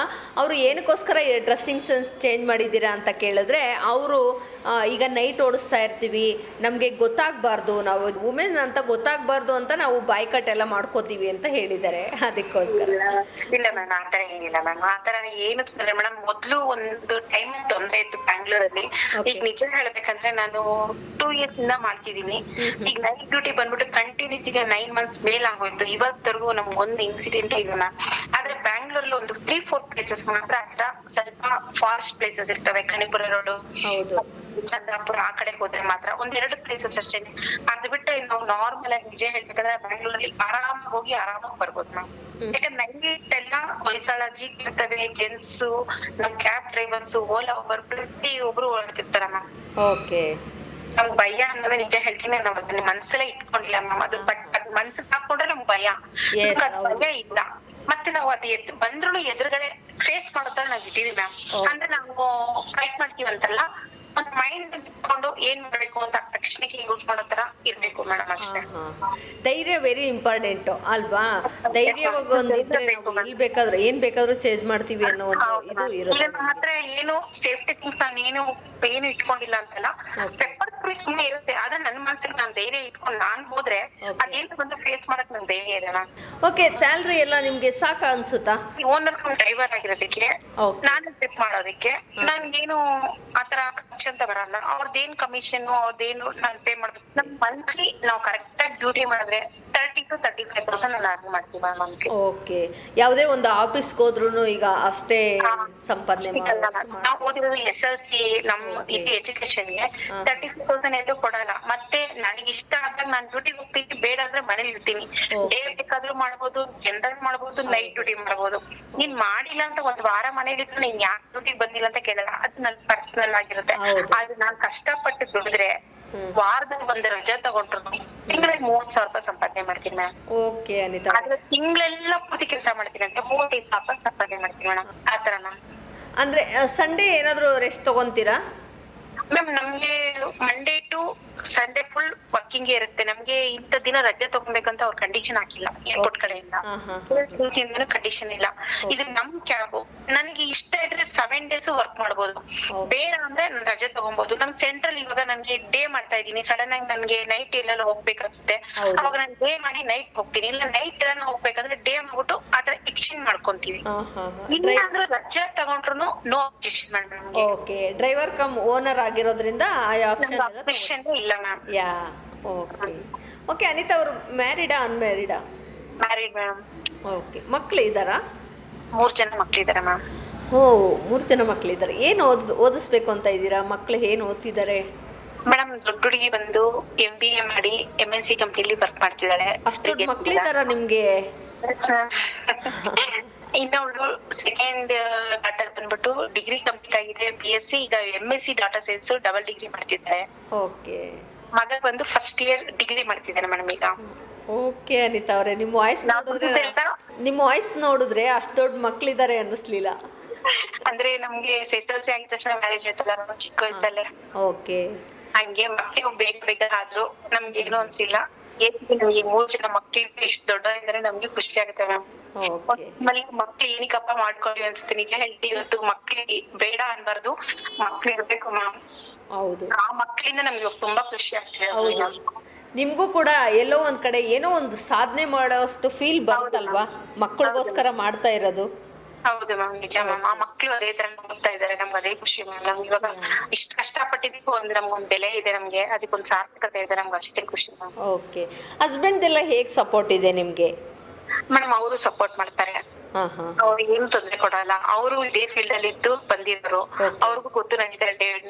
ಅವರು ಏನಕ್ಕೋಸ್ಕರ ಡ್ರೆಸ್ಸಿಂಗ್ ಸೆನ್ಸ್ ಚೇಂಜ್ ಮಾಡಿದ್ದೀರಾ ಅಂತ ಕೇಳಿದ್ರೆ ಅವರು ಈಗ ನೈಟ್ ಓಡಿಸ್ತಾ ಇರ್ತೀವಿ, ನಮಗೆ ಗೊತ್ತಾಗಬಾರ್ದು, ನಾವು ವುಮೆನ್ ಅಂತ ಗೊತ್ತಾಗಬಾರ್ದು ಅಂತ ನಾವು ಬಾಯ್ಕಟ್ ಎಲ್ಲ ಮಾಡ್ಕೋತೀವಿ ಅಂತ ಹೇಳಿದ್ದಾರೆ. ಅದಕ್ಕೋಸ್ಕರ ಇಲ್ಲ ಮ್ಯಾಮ್, ಆತರ ಏನಿಲ್ಲ ಮ್ಯಾಮ್. ಆತರ ಏನು ಮೇಡಮ್, ಮೊದ್ಲು ಒಂದು ಟೈಮ್ ತೊಂದರೆ ಇತ್ತು ಬ್ಯಾಂಗ್ಳೂರಲ್ಲಿ. ಈಗ ನಿಜ ಹೇಳ್ಬೇಕಂದ್ರೆ ನಾನು 2 years ಇಂದ ಮಾಡ್ತಿದೀನಿ. ಈಗ ನೈಟ್ ಡ್ಯೂಟಿ ಬಂದ್ಬಿಟ್ಟು ಕಂಟಿನ್ಯೂಸ್ ಈಗ 9 months ಮೇಲ್ ಆಗೋಯ್ತು. ಇವತ್ತರೆಗೂ ನಮ್ಗೆ ಒಂದು ಇನ್ಸಿಡೆಂಟ್ ಇಲ್ಲ ಮ್ಯಾಮ್. ಆದ್ರೆ ಬ್ಯಾಂಗ್ಳೂರಲ್ಲಿ ಒಂದು 3-4 ಪ್ಲೇಸಸ್ ಮಾತ್ರ ಹತ್ರ ಸ್ವಲ್ಪ ಫಾರೆಸ್ಟ್ ಪ್ಲೇಸಸ್ ಇರ್ತವೆ. ಕನಿಪುರ ರೋಡ್, ಚಂದ್ರಾಪುರ ಆ ಕಡೆ ಹೋದ್ರೆ ಮಾತ್ರ 1-2 ಪ್ಲೇಸಸ್ ಅಷ್ಟೇ. ಅದ್ ಬಿಟ್ರೆ ನಾವು ನಾರ್ಮಲ್ ಆಗಿ ನಿಜ ಹೇಳ್ಬೇಕಂದ್ರೆ ಬ್ಯಾಂಗ್ಳೂರಲ್ಲಿ ಆರಾಮಾಗಿ ಹೋಗಿ ಆರಾಮಾಗಿ ಬರ್ಬೋದು ಮ್ಯಾಮ್. ಯಾಕಂದ್ರೆ ನೈಟ್ ಎಲ್ಲ ಹೊಯ್ಸಳ ಜೀಪ್ ಇರ್ತವೆ, ಜೆಂಟ್ಸ್, ನಮ್ ಕ್ಯಾಬ್ ಡ್ರೈವರ್ಸ್, ಓಲಾ ಓಬರ್ ಪ್ರತಿಯೊಬ್ರು ಓಡಾಡ್ತಿರ್ತಾರ ಮ್ಯಾಮ್. ಓಕೆ, ನಮ್ಗ್ ಭಯ ಅನ್ನೋದೇ ನಿಜ ಹೇಳ್ತೀನಿ, ನಾವ್ ಅದನ್ನ ಮನ್ಸಲ್ಲೇ ಇಟ್ಕೊಂಡಿಲ್ಲ ಮ್ಯಾಮ್. ಅದು ಬಟ್ ಅದ್ ಮನ್ಸಕ್ ಹಾಕೊಂಡ್ರೆ ನಮ್ಗ್ ಭಯ, ಭಯ ಇಲ್ಲ. ಮತ್ತೆ ನಾವು ಅದು ಬಂದ್ರು ಎದುರುಗಡೆ ಫೇಸ್ ಮಾಡೋತರ ನಾವ್ ಇದ್ದೀವಿ ಮ್ಯಾಮ್. ಅಂದ್ರೆ ನಾವು ಫೈಟ್ ಮಾಡ್ತೀವಿ ಅಂತಲ್ಲ, ಒಂದ್ ಮೈಂಡ್ ಇಟ್ಕೊಂಡು ಏನ್ ಮಾಡ್ಬೇಕು ಅಂತ ತಕ್ಷಣಕ್ಕೆ ಯೂಸ್ ಮಾಡೋ ತರ ಇರ್ಬೇಕು ಮೇಡಮ್ ಅಷ್ಟೇ. ಧೈರ್ಯ ವೆರಿ ಇಂಪಾರ್ಟೆಂಟ್ ಅಲ್ವಾ? ಧೈರ್ಯವಾಗಿ ಒಂದಿದ್ರೆ ನಾವು ಎಲ್ಲಿ ಬೇಕಾದ್ರೂ ಏನ್ ಬೇಕಾದ್ರೂ ಚೇಂಜ್ ಮಾಡ್ತೀವಿ ಅನ್ನೋ ಒಂದು ಇದು ಇರುತ್ತೆ. ನಮ್ಮ ಹತ್ರ ಏನು ಸೇಫ್ಟಿ ಥಿಂಗ್ಸ್ ನಾನು ಏನು ಇಟ್ಕೊಂಡಿಲ್ಲ ಅಂತಲ್ಲ, ಪೆಪ್ಪರ್ ಸ್ಪ್ರೇ ಸುಮ್ಮನೆ ಇರುತ್ತೆ. ಆದ್ರೆ ನನ್ ಮನ್ಸಿಗೆ ನಾನ್ ಧೈರ್ಯ ಇಟ್ಕೊಂಡು ನಾನ್ ಹೋದ್ರೆ ಅದೇನು ಬಂದು ಫೇಸ್ ಮಾಡಕ್ ನನ್ ಧೈರ್ಯ ಇದೆ ಮ್ಯಾಮ್. ಓಕೆ, ಸ್ಯಾಲ್ರಿ ಎಲ್ಲ ನಿಮ್ಗೆ ಸಾಕ ಅನ್ಸುತ್ತಾ? ಓನರ್ ಡ್ರೈವರ್ ಆಗಿರೋದಕ್ಕೆ, ನಾನು ಟ್ರಿಪ್ ಮಾಡೋದಕ್ಕೆ ನನ್ಗೇನು ಆತರ ಅಂತ ಬರಲ್ಲ. ಅವ್ರದ್ದೇನ್ ಕಮಿಷನ್ ಅವ್ರದ್ದೇನು ನಾನು ಪೇ ಮಾಡ್ಬೇಕು. ನಮ್ ಮಂತ್ಲಿ ನಾವು ಕರೆಕ್ಟ್ ಆಗಿ ಡ್ಯೂಟಿ ಮಾಡಿದ್ರೆ 30 to 35% ನಾನು ಅರ್ನ್ ಮಾಡ್ತೀವಿ ಮ್ಯಾಮ್. ಓಕೆ, ಯಾವುದೇ ಒಂದು ಆಫೀಸ್ಗೆ ಹೋದ್ರು ಈಗ ಅಷ್ಟೇ ಸಂಪಾದನೆ ನಾವು ಓದಿರೋದು SLC ನಮ್ಮ ಎಜುಕೇಶನ್ಗೆ 35,000 ಎಲ್ಲೂ ಕೊಡಲ್ಲ. ಮತ್ತೆ ನನಗೆ ಇಷ್ಟ ಆದಾಗ ನಾನು ಡ್ಯೂಟಿಗೆ ಹೋಗ್ತೀನಿ, ಬೇಡ ಅಂದ್ರೆ ಮನೇಲಿ ಇರ್ತೀನಿ. ಡೇ ಬೇಕಾದ್ರೂ ಮಾಡ್ಬೋದು, ಜನರಲ್ ಮಾಡ್ಬೋದು, ನೈಟ್ ಡ್ಯೂಟಿ ಮಾಡ್ಬೋದು. ನೀನ್ ಮಾಡಿಲ್ಲ ಅಂತ ಒಂದ್ ವಾರ ಮನೇಲಿ ಇದ್ರು ನೀನ್ ಯಾಕೆ ಡ್ಯೂಟಿಗೆ ಬಂದಿಲ್ಲ ಅಂತ ಕೇಳಲ್ಲ. ಅದು ನನ್ ಪರ್ಸನಲ್ ಆಗಿರುತ್ತೆ. ಆದ್ರೆ ನಾನ್ ಕಷ್ಟಪಟ್ಟು ದುಡಿದ್ರೆ ವಾರದಲ್ಲಿ ಒಂದು ರಜಾ ತಗೊಂಡ್ರು ತಿಂಗಳಿಗೆ 30,000 ರೂಪಾಯಿ ಸಂಪಾದನೆ ಮಾಡ್ತೀನಿ ಮ್ಯಾಮ್. ಓಕೆ ಅನಿತಾ, ಆದ್ರೆ ತಿಂಗಳೆಲ್ಲ ಪೂರ್ತಿ ಕೆಲಸ ಮಾಡ್ತೀನಿ ಅಂತ 35,000 ರೂಪಾಯಿ ಸಂಪಾದನೆ ಮಾಡ್ತೀನಿ ಮೇಡಮ್. ಆತರ ಮ್ಯಾಮ್. ಅಂದ್ರೆ ಸಂಡೇ ಏನಾದ್ರು ರೆಸ್ಟ್ ತಗೊಂತೀರಾ ಮ್ಯಾಮ್? ನಮ್ಗೆ Monday to Sunday full working ಇರುತ್ತೆ. ನಮ್ಗೆ ಇಂಥ ದಿನ ರಜೆ ತಗೊಬೇಕಂತ ಅವ್ರ ಕಂಡೀಷನ್ ಹಾಕಿಲ್ಲ ಏರ್ಪೋರ್ಟ್ ಕಡೆಯಿಂದ, ಕಂಡೀಷನ್ ಇಲ್ಲ. ಇದು ನಮ್ ಕ್ಯಾಬ್, ನನ್ಗೆ ಇಷ್ಟ ಇದ್ರೆ 7 days ವರ್ಕ್ ಮಾಡ್ಬೋದು, ಬೇಡ ಅಂದ್ರೆ ನಾನು ರಜೆ ತಗೊಬಹುದು. ನಮ್ ಸೆಂಟ್ರಲ್ ಇವಾಗ ನನ್ಗೆ ಡೇ ಮಾಡ್ತಾ ಇದೀನಿ, ಸಡನ್ ಆಗಿ ನನ್ಗೆ ನೈಟ್ ಎಲ್ಲೆಲ್ಲ ಹೋಗ್ಬೇಕನ್ಸುತ್ತೆ, ಅವಾಗ ನಾನು ಡೇ ಮಾಡಿ ನೈಟ್ ಹೋಗ್ತೀನಿ. ಇಲ್ಲ ನೈಟ್ ಎಲ್ಲ ಹೋಗ್ಬೇಕಂದ್ರೆ ಡೇ ಮಾಡ್ಬಿಟ್ಟು ಆತರ ಎಕ್ಸ್ಚೇಂಜ್ ಮಾಡ್ಕೊಂತೀವಿ. ಇನ್ನಾದ್ರೂ ರಜೆ ತಗೊಂಡ್ರು no objection madam. Okay, driver cum owner ಆಗಿರೋದ್ರಿಂದ ಆಪ್ಷನ್ ಇಲ್ಲ ma'am. Yeah, okay. Okay Anita, ಅವರು ಮ್ಯಾರಿಡಾ ಅನ್ಮ್ಯಾರಿಡಾ? Married ma'am. ಓಕೆ, ಮಕ್ಳು ಇದ್ದಾರಾ? 3 ಜನ ಮಕ್ಳಿದ್ದಾರೆ ಮ್ಯಾಮ್. ಓ, 3 ಜನ ಮಕ್ಳಿದ್ದಾರೆ. ಏನ್ ಓದಿಸ್ಬೇಕು ಅಂತ ಇದ್ದೀರಾ? ಮಕ್ಳು ಏನ್ ಓದ್ತಿದ್ದಾರೆ? ಮೇಡಮ್, ದೊಡ್ಡ ಹುಡುಗಿ ಬಂದು MBA ಮಾಡಿ MNC ಕಂಪ್ನಿಲಿ ವರ್ಕ್ ಮಾಡ್ತಿದ್ದಾಳೆ. ಅಷ್ಟು ಮಕ್ಳಿದಾರ ನಿಮ್ಗೆ? ಇನ್ನೊಬ್ಳು ಸೆಕೆಂಡ್ ಡಾಟರ್ ಬಂದ್ಬಿಟ್ಟು ಡಿಗ್ರಿ ಕಂಪ್ಲೀಟ್ ಆಗಿದೆ, BSc, ಈಗ MSc data science double degree ಮಾಡ್ತಿದ್ದಾಳೆ. ಓಕೆ. ಮಗ ಬಂದು ಫಸ್ಟ್ ಇಯರ್ ಡಿಗ್ರಿ ಮಾಡ್ತಿದ್ದಾನೆ ಮೇಡಮ್ ಈಗ. ಓಕೆ ಅನಿತಾ ಅವರೇ, ನಿಮ್ಮ ವಾಯ್ಸ್ ನೋಡಿದ್ರೆ ಅಷ್ಟು ದೊಡ್ಡ ಮಕ್ಳಿದ್ದಾರೆ ಅನ್ನಿಸ್ಲಿಲ್ಲ. ಅಂದ್ರೆ ನಮ್ಗೆ SSLC ಆಗಿದ ತಕ್ಷಣ ಮ್ಯಾರೇಜ್ ಆಯ್ತಲ್ಲ ಚಿಕ್ಕ ವಯಸ್ಸಲ್ಲೇ. ಓಕೆ, ಹಂಗೆ ಮಕ್ಳಿಗೆ ಬೇಗ ಆದ್ರೂ ನಮ್ಗೆ ಏನು ಅನ್ಸಿಲ್ಲ. ನಮ್ಗೆ 3 ಜನ ಮಕ್ಳಿಗೆ ಇಷ್ಟು ದೊಡ್ಡ ಇದ್ರೆ ನಮ್ಗೆ ಖುಷಿ ಆಗುತ್ತೆ ಮ್ಯಾಮ್. ಮಕ್ಳು ಏನಕ್ಕಪ್ಪ ಮಾಡ್ಕೊಳ್ಳಿ ಅನ್ಸುತ್ತೆ. ನಿಜ ಹೇಳ್ತೀವಿ, ಇವತ್ತು ಮಕ್ಳಿಗೆ ಬೇಡ ಅನ್ಬಾರ್ದು, ಮಕ್ಳು ಇರ್ಬೇಕು ಮ್ಯಾಮ್. ಹೌದು, ಆ ಮಕ್ಳಿಂದ ನಮ್ಗೆ ತುಂಬಾ ಖುಷಿ ಆಗ್ತದೆ. ನಿಮ್ಗೂ ಕೂಡ ಎಲ್ಲೋ ಒಂದ್ ಕಡೆ ಏನೋ ಒಂದು ಸಾಧನೆ ಮಾಡೋಷ್ಟು ಫೀಲ್ ಬರುತ್ತಲ್ವಾ, ಮಕ್ಕಳಿಗೋಸ್ಕರ ಮಾಡ್ತಾ ಇರೋದು. ಹೌದು ಮ್ಯಾಮ್, ನಿಜ ಮ್ಯಾಮ್. ಆ ಮಕ್ಳು ಅದೇ ತರ ಹೋಗ್ತಾ ಇದಾರೆ, ನಮ್ಗೆ ಅದೇ ಖುಷಿ ಮ್ಯಾಮ್. ನಮ್ಗೆ ಇವಾಗ ಇಷ್ಟ ಕಷ್ಟಪಟ್ಟಿದ್ದಕ್ಕೂ ನಮ್ಗೊಂದ್ ಬೆಲೆ ಇದೆ, ನಮ್ಗೆ ಅದಕ್ಕೊಂದ್ ಸಾರ್ಥಕತೆ ಇದೆ, ನಮ್ಗೆ ಅಷ್ಟೇ ಖುಷಿ ಮ್ಯಾಮ್. ಓಕೆ, ಹಸ್ಬೆಂಡ್ ಎಲ್ಲ ಹೇಗ್ ಸಪೋರ್ಟ್ ಇದೆ ನಿಮ್ಗೆ? ಮೇಡಮ್, ಅವರು ಸಪೋರ್ಟ್ ಮಾಡ್ತಾರೆ. ಅವ್ರಿಗೆ ಏನು ತೊಂದ್ರೆ ಕೊಡಲ್ಲ. ಅವರು ಇದೇ ಫೀಲ್ಡ್ ಅಲ್ಲಿ ಇದ್ದು ಬಂದಿರೋರು, ಅವ್ರಿಗೂ ಗೊತ್ತು ನಾನು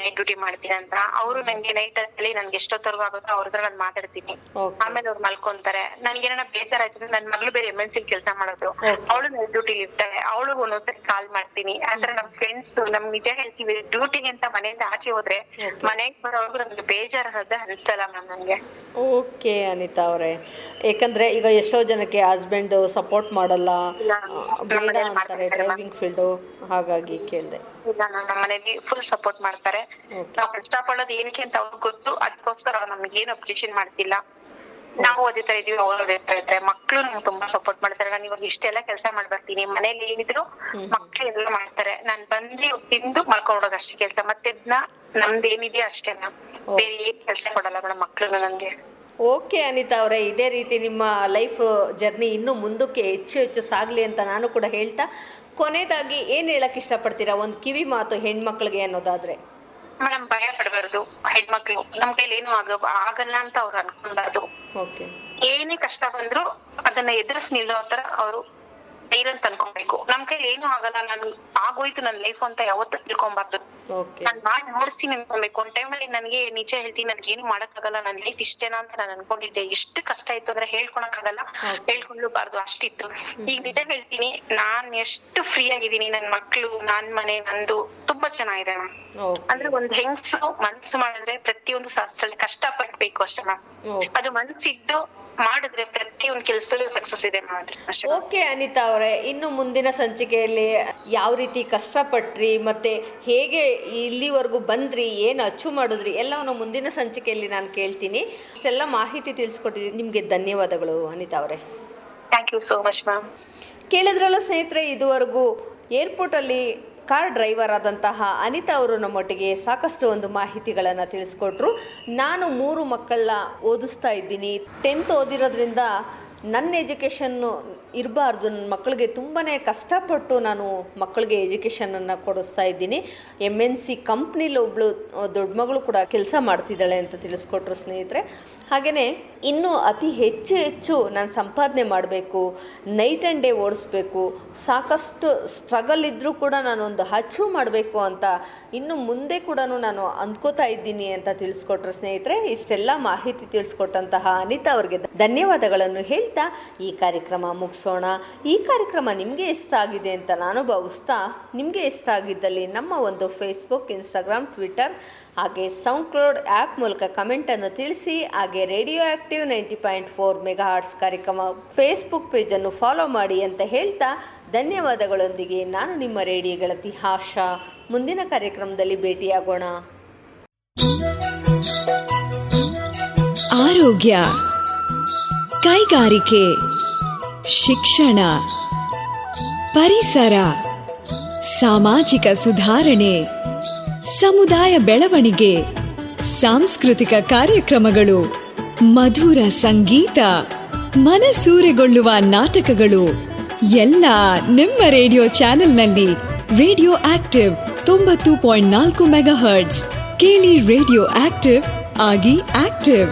ನೈಟ್ ಡ್ಯೂಟಿ ಮಾಡ್ತೀನಿ ಅಂತ. ಅವರು ನಂಗೆ ನೈಟ್ ಅಲ್ಲಿ ನನ್ಗೆ ಎಷ್ಟೊತ್ತವರೆಗೂ ಆಗುತ್ತೋ ಅವ್ರ ಹತ್ರ ನಾನು ಮಾತಾಡ್ತೀನಿ. ಆಮೇಲೆ ಅವ್ರು ಮಲ್ಕೊಂತಾರೆ. ನನ್ಗೆ ಏನಾರ ಬೇಜಾರಾಯ್ತು, ನನ್ ಮಗಳು ಬೇರೆ MNC ಕೆಲಸ ಮಾಡೋದು, ಅವಳು ನೈಟ್ ಡ್ಯೂಟಿ ಇರ್ತಾಳೆ, ಅವಳು ಒಂದೊಂದ್ಸರಿ ಕಾಲ್ ಮಾಡ್ತೀನಿ. ಆತರ ನಮ್ ಫ್ರೆಂಡ್ಸ್ ನಮ್ ನಿಜ ಹೇಳ್ತೀವಿ, ಡ್ಯೂಟಿಗೆ ಅಂತ ಮನೆಯಿಂದ ಆಚೆ ಹೋದ್ರೆ ಮನೆಗೆ ಬರೋರ್ಗು ನಮ್ಗೆ ಬೇಜಾರ್ ಅನ್ನೋದೇ ಅನ್ಸಲ್ಲ ಮ್ಯಾಮ್ ನನ್ಗೆ. ಓಕೆ ಅನಿತಾ ಅವರೇ, ಯಾಕಂದ್ರೆ ಈಗ ಎಷ್ಟೋ ಜನಕ್ಕೆ ಹಸ್ಬೆಂಡ್ ಸಪೋರ್ಟ್ ಮಾಡಲ್ಲ, ಬೇಡ ಅಂತಾರೆ ಡ್ರೈವಿಂಗ್ ಫೀಲ್ಡ್, ಹಾಗಾಗಿ ಕೇಳಿದೆ. ಇಲ್ಲ, ನಮ್ಮ ಮನೇಲಿ ಫುಲ್ ಸಪೋರ್ಟ್ ಮಾಡ್ತಾರೆ. ನಾವು ಕಷ್ಟ ಪಡೋದು ಏನಕ್ಕೆ ಅಂತ ಅವ್ರಿಗೆ ಗೊತ್ತು, ಅದಕ್ಕೋಸ್ಕರ ಅವ್ರು ನಮ್ಗೆ ಏನು ಅಬ್ಜೆಕ್ಷನ್ ಮಾಡ್ತಿಲ್ಲ. ನಾವು ಓದಿತಾ ಇದೀವಿ, ಅವ್ರು ಓದಿತಾ ಇದ್ದಾರೆ. ಮಕ್ಳು ನಂಗೆ ತುಂಬಾ ಸಪೋರ್ಟ್ ಮಾಡ್ತಾರೆ. ನಾನು ಇವಾಗ ಇಷ್ಟೆಲ್ಲ ಕೆಲಸ ಮಾಡ್ಬರ್ತೀನಿ, ಮನೇಲಿ ಏನಿದ್ರು ಮಕ್ಳು ಎಲ್ಲ ಮಾಡ್ತಾರೆ. ನಾನ್ ಬಂದು ತಿಂದು ಮಲ್ಕೊಂಡೋದು ಅಷ್ಟೇ ಕೆಲಸ. ಮತ್ತೆ ನಮ್ದು ಏನಿದೆಯೋ ಅಷ್ಟೇ ಮ್ಯಾಮ್, ಬೇರೆ ಏನ್ ಕೆಲಸ ಕೊಡಲ್ಲ ಮೇಡಮ್ ಮಕ್ಳು ನನ್ಗೆ. ಓಕೆ ಅನಿತಾ ಅವರೇ, ಇದೇ ರೀತಿ ನಿಮ್ಮ ಲೈಫ್ ಜರ್ನಿ ಇನ್ನೂ ಮುಂದಕ್ಕೆ ಹೆಚ್ಚು ಹೆಚ್ಚು ಸಾಗಲಿ ಅಂತ ನಾನು ಕೂಡ ಹೇಳ್ತಾ, ಕೊನೆಯದಾಗಿ ಏನು ಹೇಳಕ್ ಇಷ್ಟಪಡ್ತೀರಾ ಒಂದು ಕಿವಿ ಮಾತು ಹೆಣ್ಮಕ್ಳಿಗೆ ಅನ್ನೋದಾದ್ರೆ? ಮೇಡಮ್, ಭಯ ಪಡಬಾರ್ದು. ಹೆಣ್ಮಕ್ಳು ನಮ್ ಕೈಲಿ ಏನು ಆಗಲ್ಲ ಅಂತ ಅವ್ರು ಅನ್ಕೊಂಬಾರ್ದು. ಓಕೆ, ಏನೇ ಕಷ್ಟ ಬಂದ್ರು ಅದನ್ನ ಎದುರಿಸಿ ನಿಲ್ಲೋ ತರ ಅವ್ರು ಧೈರ್ಯ ಅನ್ಕೊಬೇಕು. ನಮ್ ಕೈಲಿ ಏನು ಆಗಲ್ಲ, ನನ್ ಆಗೋಯ್ತು ನನ್ ಲೈಫ್ ಅಂತ ಯಾವತ್ತೂ ತಿಳ್ಕೊಂಬಾರ್ದು. ನಾನ್ ಮಾಡಿ ನೋಡ್ತೀನಿ ಅನ್ಕೊಬೇಕು. ಒಂದ್ ಟೈಮಲ್ಲಿ ನನ್ಗೆ ನಿಜ ಹೇಳ್ತೀನಿ, ನನ್ಗೆ ಏನು ಮಾಡಕ್ಕಾಗಲ್ಲ, ನನ್ ಲೈಫ್ ಇಷ್ಟೇನಾ ಅಂತ ನಾನು ಅನ್ಕೊಂಡಿದ್ದೆ. ಎಷ್ಟು ಕಷ್ಟ ಇತ್ತು ಅಂದ್ರೆ ಹೇಳ್ಕೊಳಕ್ಕಾಗಲ್ಲ, ಹೇಳ್ಕೊಳ್ಳಬಾರ್ದು ಅಷ್ಟಿತ್ತು. ಈಗ ನಿಜ ಹೇಳ್ತೀನಿ, ನಾನ್ ಎಷ್ಟು ಫ್ರೀ ಆಗಿದ್ದೀನಿ. ನನ್ ಮಕ್ಳು, ನನ್ ಮನೆ, ನಂದು ತುಂಬಾ ಚೆನ್ನಾಗಿದೆ ಮ್ಯಾಮ್. ಅಂದ್ರೆ ಒಂದ್ ಹೆಂಗ್ಸು ಮನ್ಸು ಮಾಡಿದ್ರೆ ಪ್ರತಿಯೊಂದು ಶಾಸ್ತ್ರದಲ್ಲಿ ಕಷ್ಟ ಪಡ್ಬೇಕು ಅಷ್ಟೇ ಮ್ಯಾಮ್. ಅದು ಮನ್ಸಿದ್ದು ಮಾಡಿದ್ರೆ ಪ್ರತಿಯೊಂದು ಕೆಲಸದಲ್ಲೂ ಸಕ್ಸಸ್ ಇದೆ ಮಾಡಿದ್ರೆ ಅಷ್ಟೇ. ಓಕೆ ಅನಿತಾ ಅವರೇ, ಇನ್ನು ಮುಂದಿನ ಸಂಚಿಕೆಯಲ್ಲಿ ಯಾವ ರೀತಿ ಕಷ್ಟಪಟ್ರಿ ಮತ್ತೆ ಹೇಗೆ ಇಲ್ಲಿವರೆಗೂ ಬಂದ್ರಿ, ಏನು ಅಚೀವ್ ಮಾಡಿದ್ರಿ ಎಲ್ಲವನ್ನು ಮುಂದಿನ ಸಂಚಿಕೆಯಲ್ಲಿ ನಾನು ಕೇಳ್ತೀನಿ. ಇಷ್ಟೆಲ್ಲ ಮಾಹಿತಿ ತಿಳಿಸ್ಕೊಟ್ಟಿದ್ದೀನಿ, ನಿಮಗೆ ಧನ್ಯವಾದಗಳು ಅನಿತಾ ಅವರೇ. Thank you so much ma'am. ಕೇಳಿದ್ರಲ್ಲ ಸ್ನೇಹಿತರೆ, ಇದುವರೆಗೂ ಏರ್ಪೋರ್ಟಲ್ಲಿ ಕಾರ್ ಡ್ರೈವರ್ ಆದಂತಹ ಅನಿತಾ ಅವರು ನಮ್ಮೊಟ್ಟಿಗೆ ಸಾಕಷ್ಟು ಒಂದು ಮಾಹಿತಿಗಳನ್ನು ತಿಳಿಸ್ಕೊಟ್ರು. ನಾನು 3 ಮಕ್ಕಳನ್ನ ಓದಿಸ್ತಾ ಇದ್ದೀನಿ. 10th ಓದಿರೋದ್ರಿಂದ ನನ್ನ ಎಜುಕೇಷನ್ನು ಇರಬಾರ್ದು, ನನ್ನ ಮಕ್ಕಳಿಗೆ ತುಂಬಾ ಕಷ್ಟಪಟ್ಟು ನಾನು ಮಕ್ಕಳಿಗೆ ಎಜುಕೇಷನನ್ನು ಕೊಡಿಸ್ತಾ ಇದ್ದೀನಿ. MNC ಕಂಪ್ನಿಲಿ ಒಬ್ಬಳು ದೊಡ್ಡ ಮಗಳು ಕೂಡ ಕೆಲಸ ಮಾಡ್ತಿದ್ದಾಳೆ ಅಂತ ತಿಳಿಸ್ಕೊಟ್ರು ಸ್ನೇಹಿತರೆ. ಹಾಗೆಯೇ ಇನ್ನೂ ಅತಿ ಹೆಚ್ಚು ನಾನು ಸಂಪಾದನೆ ಮಾಡಬೇಕು, ನೈಟ್ ಆ್ಯಂಡ್ ಡೇ ಓಡಿಸ್ಬೇಕು, ಸಾಕಷ್ಟು ಸ್ಟ್ರಗಲ್ ಇದ್ದರೂ ಕೂಡ ನಾನೊಂದು ಅಚೀವ್ ಮಾಡಬೇಕು ಅಂತ ಇನ್ನು ಮುಂದೆ ಕೂಡ ನಾನು ಅಂದ್ಕೋತಾ ಇದ್ದೀನಿ ಅಂತ ತಿಳಿಸ್ಕೊಟ್ರು ಸ್ನೇಹಿತರೆ. ಇಷ್ಟೆಲ್ಲ ಮಾಹಿತಿ ತಿಳಿಸ್ಕೊಟ್ಟಂತಹ ಅನಿತಾ ಅವ್ರಿಗೆ ಧನ್ಯವಾದಗಳನ್ನು ಹೇಳ್ತಾ ಈ ಕಾರ್ಯಕ್ರಮ ಮುಗಿಸೋಣ. ಈ ಕಾರ್ಯಕ್ರಮ ನಿಮಗೆ ಇಷ್ಟ ಆಗಿದೆ ಅಂತ ನಾನು ಭಾವಿಸ್ತಾ, ನಿಮಗೆ ಇಷ್ಟ ಆಗಿದ್ದಲ್ಲಿ ನಮ್ಮ ಒಂದು ಫೇಸ್ಬುಕ್, ಇನ್ಸ್ಟಾಗ್ರಾಮ್, ಟ್ವಿಟರ್ ಹಾಗೆ ಸೌಂಡ್ಕ್ಲೌಡ್ ಆ್ಯಪ್ ಮೂಲಕ ಕಮೆಂಟನ್ನು ತಿಳಿಸಿ. ಹಾಗೆ ರೇಡಿಯೋ ಆ್ಯಕ್ಟಿವ್ 90.4 ಮೆಗಾಹರ್ಟ್ಸ್ ಕಾರ್ಯಕ್ರಮ ಫೇಸ್ಬುಕ್ ಪೇಜನ್ನು ಫಾಲೋ ಮಾಡಿ ಅಂತ ಹೇಳ್ತಾ ಧನ್ಯವಾದಗಳೊಂದಿಗೆ ನಾನು ನಿಮ್ಮ ರೇಡಿಯೋ ಗೆಳತಿ ಆಶಾ. ಮುಂದಿನ ಕಾರ್ಯಕ್ರಮದಲ್ಲಿ ಭೇಟಿಯಾಗೋಣ. ಆರೋಗ್ಯ, ಕೈಗಾರಿಕೆ, ಶಿಕ್ಷಣ, ಪರಿಸರ, ಸಾಮಾಜಿಕ ಸುಧಾರಣೆ, ಸಮುದಾಯ ಬೆಳವಣಿಗೆ, ಸಾಂಸ್ಕೃತಿಕ ಕಾರ್ಯಕ್ರಮಗಳು, ಮಧುರ ಸಂಗೀತ, ಮನಸೂರೆಗೊಳ್ಳುವ ನಾಟಕಗಳು ಎಲ್ಲ ನಿಮ್ಮ ರೇಡಿಯೋ ಚಾನೆಲ್ನಲ್ಲಿ. Radio active 90.4 megahertz. ಕೇಳಿ ರೇಡಿಯೋ ಆಕ್ಟಿವ್, ಆಗಿ ಆಕ್ಟಿವ್.